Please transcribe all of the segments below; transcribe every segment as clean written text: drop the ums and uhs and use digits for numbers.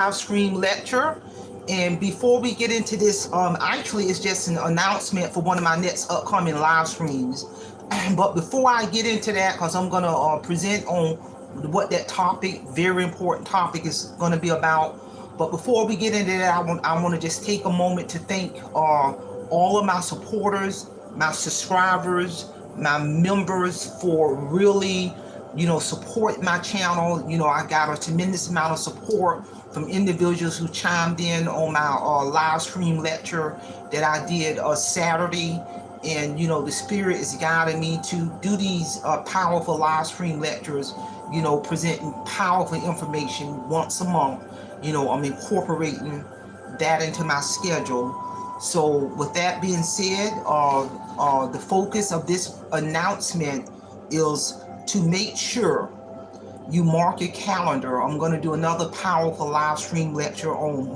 live stream lecture. And before we get into this, actually it's just an announcement for one of my next upcoming live streams. But before I get into that, because I'm gonna present on what that topic, very important topic, is gonna be about. But before we get into that, I want to just take a moment to thank all of my supporters, my subscribers, my members for really support my channel. I got a tremendous amount of support from individuals who chimed in on my live stream lecture that I did Saturday. And the spirit is guiding me to do these powerful live stream lectures, presenting powerful information once a month. I'm incorporating that into my schedule. So with that being said, the focus of this announcement is to make sure you mark your calendar. I'm going to do another powerful live stream lecture on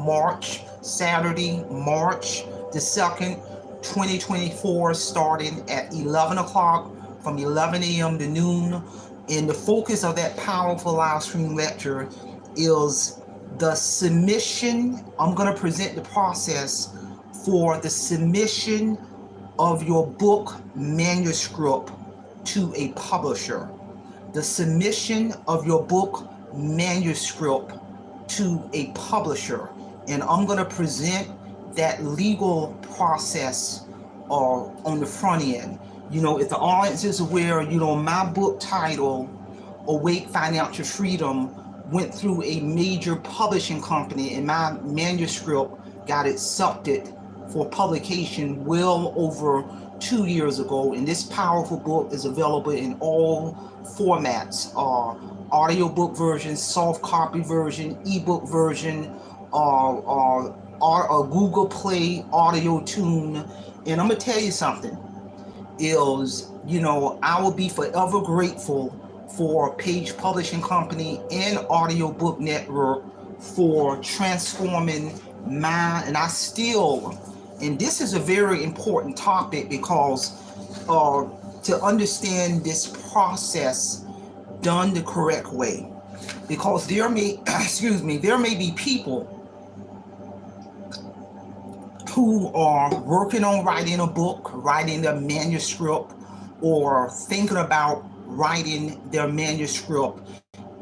Saturday, March the 2nd, 2024, starting at 11 o'clock from 11 a.m. to noon. And the focus of that powerful live stream lecture is the submission. I'm going to present the process for the submission of your book manuscript to a publisher. The submission of your book manuscript to a publisher. And I'm going to present that legal process on the front end. If the audience is aware, my book title, Awake Financial Freedom, went through a major publishing company, and my manuscript got accepted for publication well over 2 years ago. And this powerful book is available in all formats: audiobook version, soft copy version, ebook version, a Google Play audio tune. And I'm gonna tell you something, is I will be forever grateful for Page Publishing Company and Audiobook Network for transforming and this is a very important topic, because to understand this process done the correct way, because there may be people who are working on writing a book, writing their manuscript, or thinking about writing their manuscript.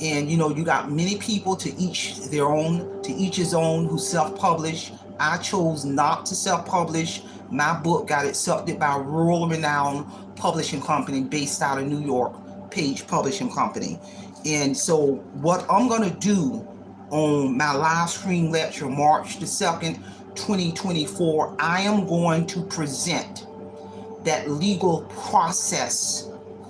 And you got many people, to each his own, who self-publish. I chose not to self-publish. My book got accepted by a world-renowned publishing company based out of New York, Page Publishing Company. And so what I'm going to do on my live stream lecture, March the 2nd, 2024, I am going to present that legal process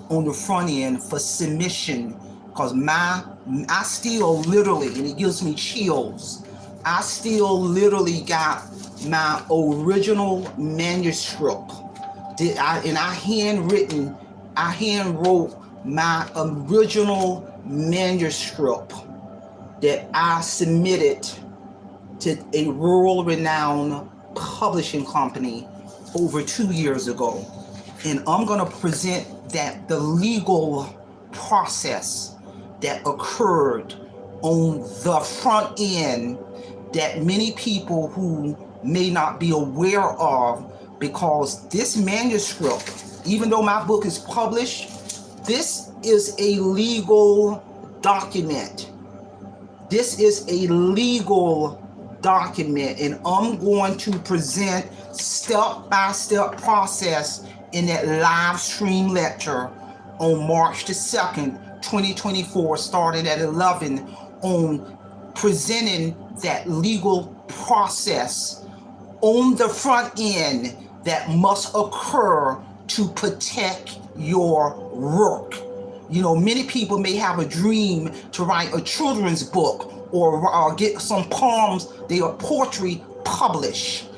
on the front end for submission, because I still literally, and it gives me chills, I still literally got my original manuscript. I handwrote my original manuscript that I submitted to a world-renowned publishing company over 2 years ago. And I'm going to present the legal process that occurred on the front end, that many people who may not be aware of, because this manuscript, even though my book is published, this is a legal document. This is a legal document, and I'm going to present step-by-step process in that live stream lecture on March the 2nd, 2024, starting at 11, on presenting that legal process on the front end that must occur to protect your work. Many people may have a dream to write a children's book, or get some poems, their poetry published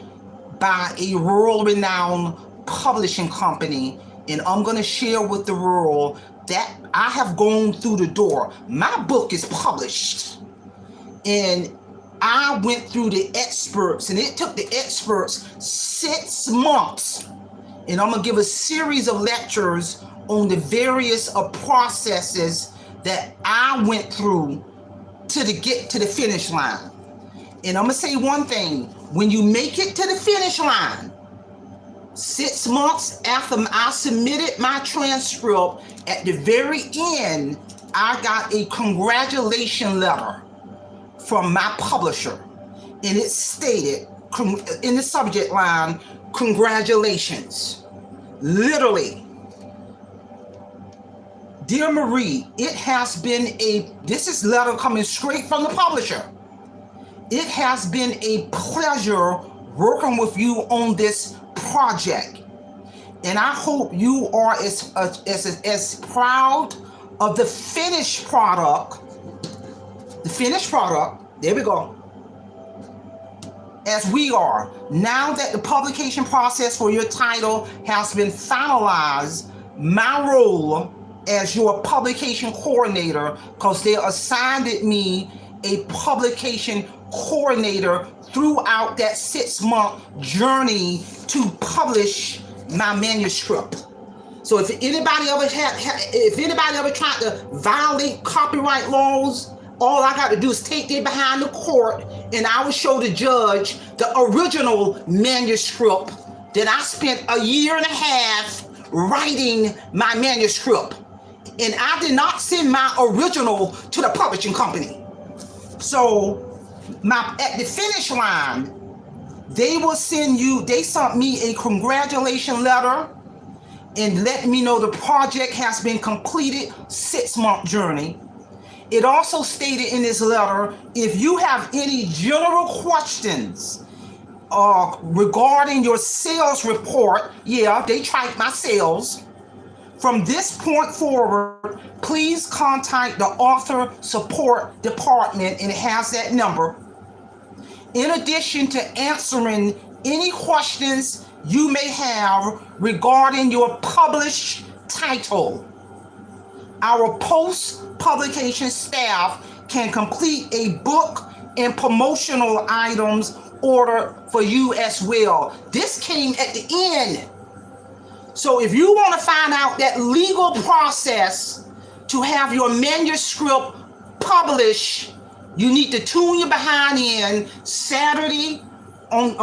by a world-renowned publishing company. And I'm going to share with the world that I have gone through the door. My book is published, and I went through the experts, and it took the experts 6 months. And I'm going to give a series of lectures on the various processes that I went through to get to the finish line. And I'm going to say one thing. When you make it to the finish line, 6 months after I submitted my transcript, at the very end, I got a congratulation letter from my publisher. And it stated in the subject line, congratulations. Literally. Dear Marie, it has been this is letter coming straight from the publisher. It has been a pleasure working with you on this project. And I hope you are as proud of the finished product, there we go, as we are. Now that the publication process for your title has been finalized, my role as your publication coordinator, because they assigned me a publication coordinator throughout that 6-month journey to publish my manuscript. So if anybody ever tried to violate copyright laws, all I got to do is take them behind the court, and I will show the judge the original manuscript that I spent a year and a half writing my manuscript. And I did not send my original to the publishing company. So at the finish line, they sent me a congratulation letter and let me know the project has been completed, 6-month journey. It also stated in this letter, if you have any general questions regarding your sales report, they track my sales. From this point forward, please contact the author support department, and it has that number. In addition to answering any questions you may have regarding your published title, our post-publication staff can complete a book and promotional items order for you as well. This came at the end. So if you want to find out that legal process to have your manuscript published, you need to tune your behind in Saturday on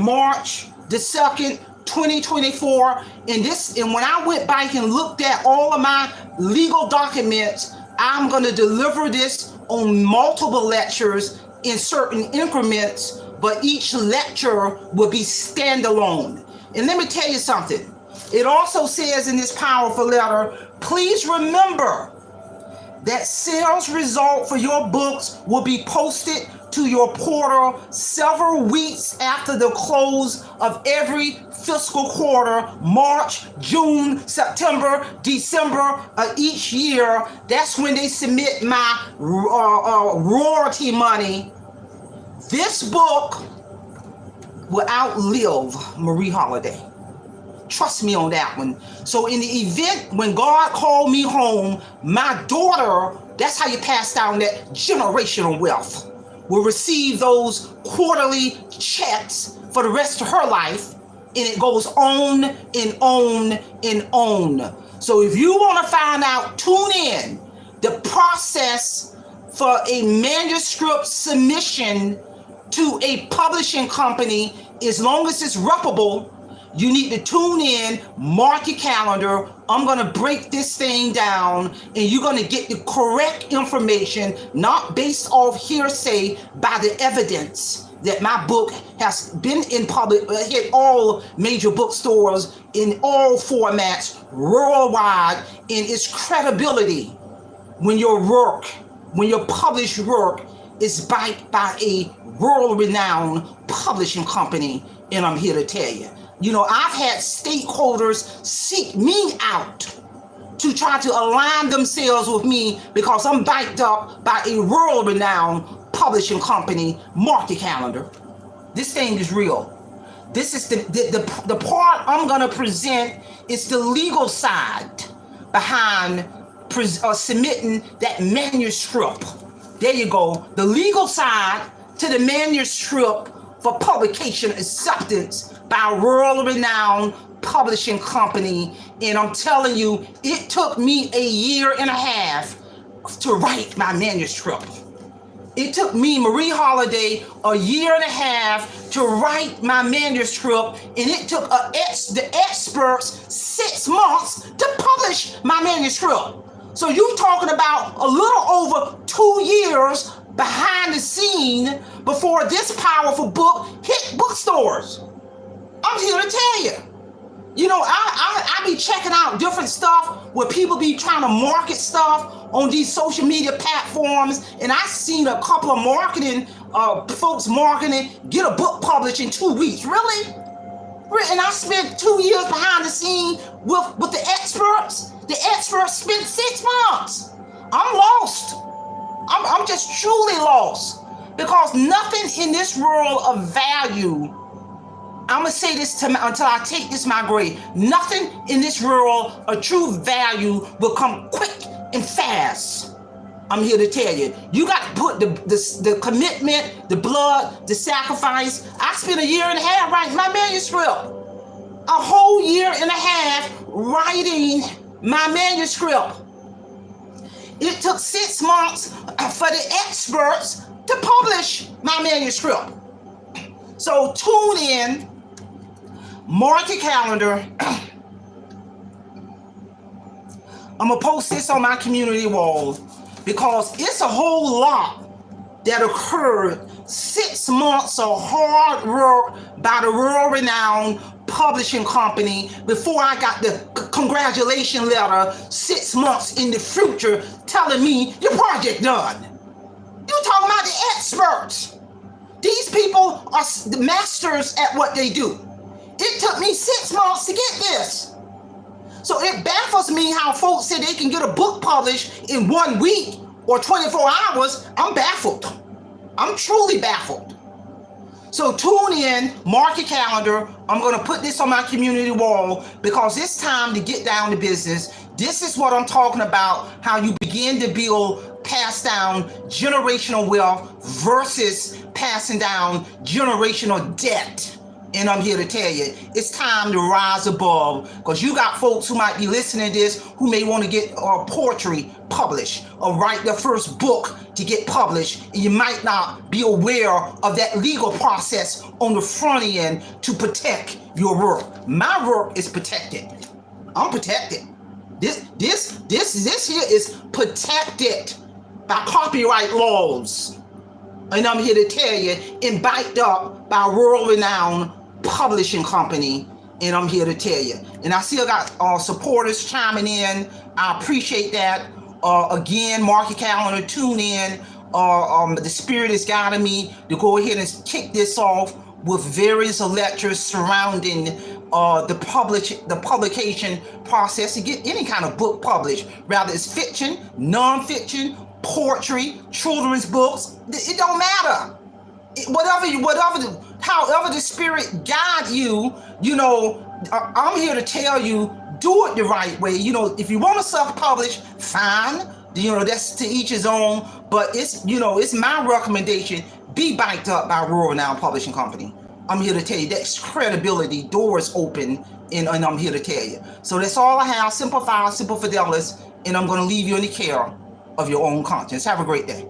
March the 2nd, 2024. And when I went back and looked at all of my legal documents, I'm going to deliver this on multiple lectures in certain increments, but each lecture will be standalone. And let me tell you something. It also says in this powerful letter, please remember that sales result for your books will be posted to your portal several weeks after the close of every fiscal quarter, March, June, September, December each year. That's when they submit my royalty money. This book will outlive Marie Holiday. Trust me on that one. So in the event when God called me home, my daughter, that's how you pass down that generational wealth, will receive those quarterly checks for the rest of her life. And it goes on and on and on. So if you want to find out, tune in. The process for a manuscript submission to a publishing company, as long as it's reputable, you need to tune in, mark your calendar. I'm going to break this thing down, and you're going to get the correct information, not based off hearsay, by the evidence that my book has been in public, hit all major bookstores in all formats worldwide, and its credibility when your published work is backed by a world-renowned publishing company. And I'm here to tell you, I've had stakeholders seek me out to try to align themselves with me because I'm backed up by a world-renowned publishing company. Mark your calendar. This thing is real. This is the part I'm going to present is the legal side behind submitting that manuscript. There you go. The legal side to the manuscript for publication acceptance by a world-renowned publishing company. And I'm telling you, it took me a year and a half to write my manuscript. It took me, Marie Holiday, a year and a half to write my manuscript, and it took the experts 6 months to publish my manuscript. So you're talking about a little over 2 years behind the scene before this powerful book hit bookstores. I'm here to tell you. You know, I be checking out different stuff where people be trying to market stuff on these social media platforms, and I seen a couple of marketing folks marketing get a book published in 2 weeks. Really? And I spent 2 years behind the scene with the experts. The experts spent 6 months. I'm lost. I'm just truly lost, because nothing in this world of value, I'm going to say this until I take this my grave, nothing in this world of true value will come quick and fast. I'm here to tell you. You got to put the commitment, the blood, the sacrifice. I spent a year and a half writing my manuscript. A whole year and a half writing my manuscript. It took 6 months for the experts to publish my manuscript. So tune in, mark your calendar. I'm going to post this on my community wall, because it's a whole lot that occurred. 6 months of hard work by the world-renowned publishing company before I got the congratulation letter 6 months in the future telling me your project done. You're talking about the experts. These people are the masters at what they do. It took me 6 months to get this. So it baffles me how folks say they can get a book published in 1 week or 24 hours. I'm baffled. I'm truly baffled. So tune in, mark your calendar. I'm going to put this on my community wall, because it's time to get down to business. This is what I'm talking about, how you begin to build, pass down generational wealth versus passing down generational debt. And I'm here to tell you, it's time to rise above, because you got folks who might be listening to this who may want to get poetry published or write their first book to get published, and you might not be aware of that legal process on the front end to protect your work. My work is protected. I'm protected. This here is protected by copyright laws. And I'm here to tell you, and backed up by world-renowned publishing company. And I'm here to tell you. And I still got supporters chiming in. I appreciate that. Again, mark your calendar, tune in. The Spirit is guiding me to go ahead and kick this off with various lectures surrounding the publication process to get any kind of book published, rather it's fiction, non-fiction, poetry, children's books. It don't matter. However the Spirit guide you, you know, I'm here to tell you, do it the right way. You know, if you want to self-publish, fine. You know, that's to each his own. But it's, you know, it's my recommendation. Be backed up by a world-renowned publishing company. I'm here to tell you that's credibility, doors open, and I'm here to tell you. So that's all I have. Simple Files, Simple Fidelis, and I'm going to leave you in the care of your own conscience. Have a great day.